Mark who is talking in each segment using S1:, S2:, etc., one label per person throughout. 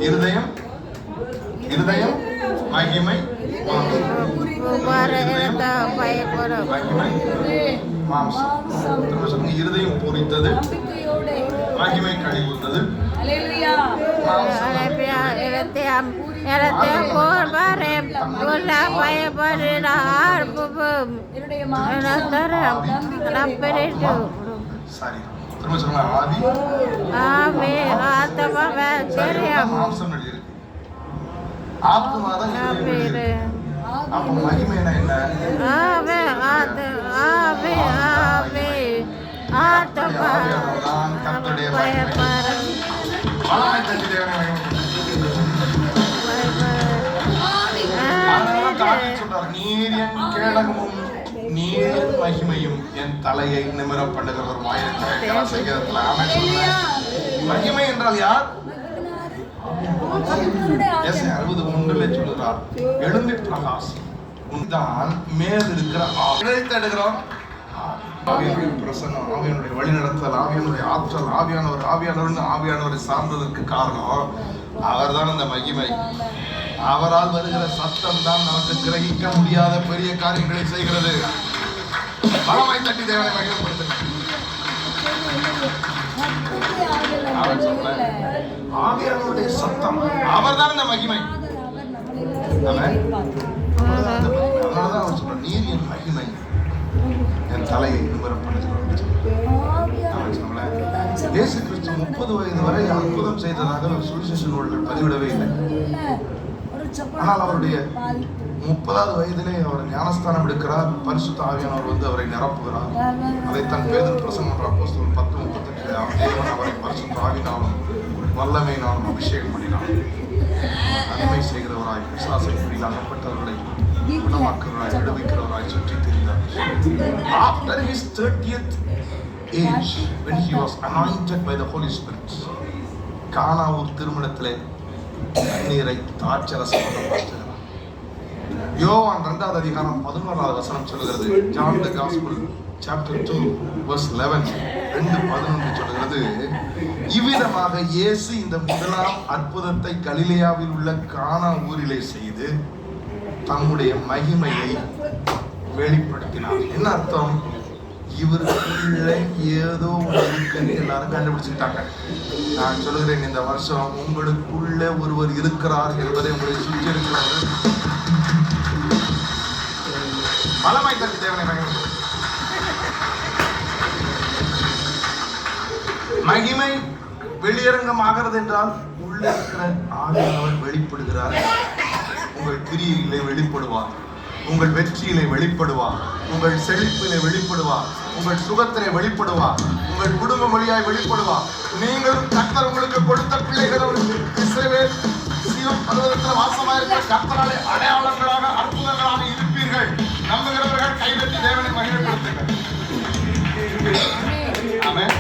S1: இருதயம் இருதயம் மகிமை மாம்சம். இருதயம் பூரித்தது, மகிமை கழிவுத்தது. சரி, திரும்ப சொல்லுங்க. மாம்சம் இருக்கு, ஆத்மாதான். அப்ப மகிமைனா என்ன? கர்த்தருடைய நீர் என் கேடகமும் நீர் மகிமையும் என் தலையை நிமிர பண்ணுகிறவர். மகிமை என்றால் யார்? 60:1 சொல்லுகிறார், எழும்பி பிரகாசி உன்தான் மேல் இருக்கிற தடுகிறோம். ஆவியானுடைய பிரசன்னம், ஆவியானுடைய வழிநடத்தல், ஆவியானுடைய ஆற்றல், ஆவியானவரை சார்ந்ததற்கு காரணம் அவர் தான். அந்த மகிமை அவரால் வருகிற சத்தம் தான் நமக்கு கிரகிக்க முடியாத பெரிய காரியங்களை செய்கிறது. பலமாய் தட்டி தேவனை மகிமைப்படுத்துங்க. ஆவியானவருடைய சத்தம் அவர் தான் இந்த மகிமை. அதனாலதான் அவர் சொல்ற, நீர் என் மகிமை, என் தலையை நிமிர பண்ணுகிறோம். இயேசு கிறிஸ்து 30 வயது வரை அற்புதம் செய்ததாக சுவிசேஷ நூல்கள் பதிவிடவே இல்லை. ஆனால் அவருடைய 30வது வயதிலே அவர் ஞானஸ்தானம் எடுக்கிறார். பரிசுத்த ஆவியானவர் வந்து அவரை நிரப்புகிறார். அதைத்தான் பேதுரு பிரசங்கம் 10:38 தேவன் அவரை பரிசுத்த ஆவியினாலும் வல்லமையினாலும் அபிஷேகம் பண்ணினார். நன்மை செய்கிறவராய், பிசாசை பிடியில் அகப்பட்டவர்களை குணமாக்குறவராய், விடுவிக்கிறவராய் சுற்றி திரிந்தார். After his 30th age, when he was anointed by the Holy Spirit, கானாவூர் திருமணத்திலே தண்ணீரை திராட்சரசமாக மாற்றுகிறார். யோவான் 2வது அதிகாரம் 11வது வசனம் சொல்கிறது. John the Gospel chapter 2 verse 11 2:11 சொல்கிறது, இவ்விதமாக இயேசு இந்த முதலாம் அற்புதத்தை கலிலேயாவில் உள்ள கானா ஊரிலே செய்து தம்முடைய மகிமையை வெளிப்படுத்தினார். என்ன அர்த்தம்? இவருக்குள்ள ஏதோ இருக்குன்னு எல்லாரும் கண்டுபிடிச்சுக்கிட்டாங்க. நான் சொல்லுகிறேன், இந்த வருஷம் உங்களுக்குள்ள ஒருவர் இருக்கிறார் என்பதை உங்களை சுற்றி இருக்கிறார்கள். பலமாய் தட்டி தேவனை மகிமை வெளியரங்கம் ஆகிறது என்றால் உள்ள இருக்கிற ஆவியானவர் வெளிப்படுகிறார். உங்கள் கிரியையிலே வெளிப்படுவார், உங்கள் வெற்றியிலே வெளிப்படுவார், உங்கள் செழிப்பிலே வெளிப்படுவார், உங்கள் சுகத்திலே வெளிப்படுவார், உங்கள் குடும்ப மொழியாய் வெளிப்படுவார். நீங்களும் கர்த்தர் உங்களுக்கு கொடுத்த பிள்ளைகளும் இஸ்ரவேல் சீயோன் பர்வதத்தில் வாசமாக இருக்கிற கர்த்தராலே அடையாளங்களாக அற்புதங்களாக இருப்பீர்கள். நம்புகிறவர்கள் கைதட்டி தேவனை மகிமைப்படுத்துங்கள். ஆமென்.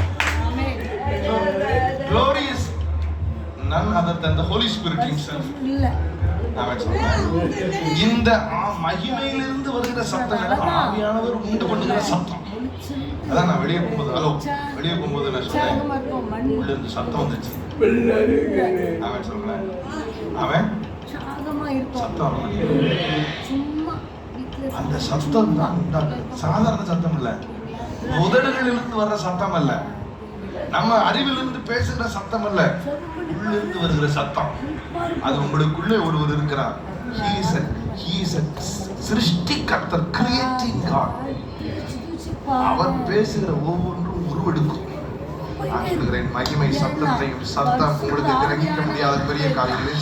S1: Glory is none other than the Holy Spirit himself. இந்த மகிமையிலிருந்து வருகிற சத்தம் ஆவியானவர் உண்டு பண்ணுகிற சத்தம். அதான் நான் வெளியே போகும்போது நான் சொன்னேன், உள்ள இருந்து சத்தம் வந்துச்சு. அவன் சொல்றேன், அவன் சத்தம் அந்த சத்தம் தான் சாதாரண சத்தம் இல்ல, உதடுகளிலிருந்து வர்ற சத்தம் அல்ல, நம்ம அறிவிலிருந்து பேசுகிற சத்தம் அல்ல, உள்ளிருந்து வருகிற சத்தம். அது உங்களுக்குள்ளே ஒருவர் இருக்கிறார். He is a சிருஷ்டிகர்த்தர், கிரியேட்டிங் காட். அவர் பேசுகிற ஒவ்வொன்றும் உருவெடுக்கும். நான் சொல்கிறேன், மகிமை சத்தம் உங்களுக்கு கிரகிக்க முடியாத பெரிய காரியங்களை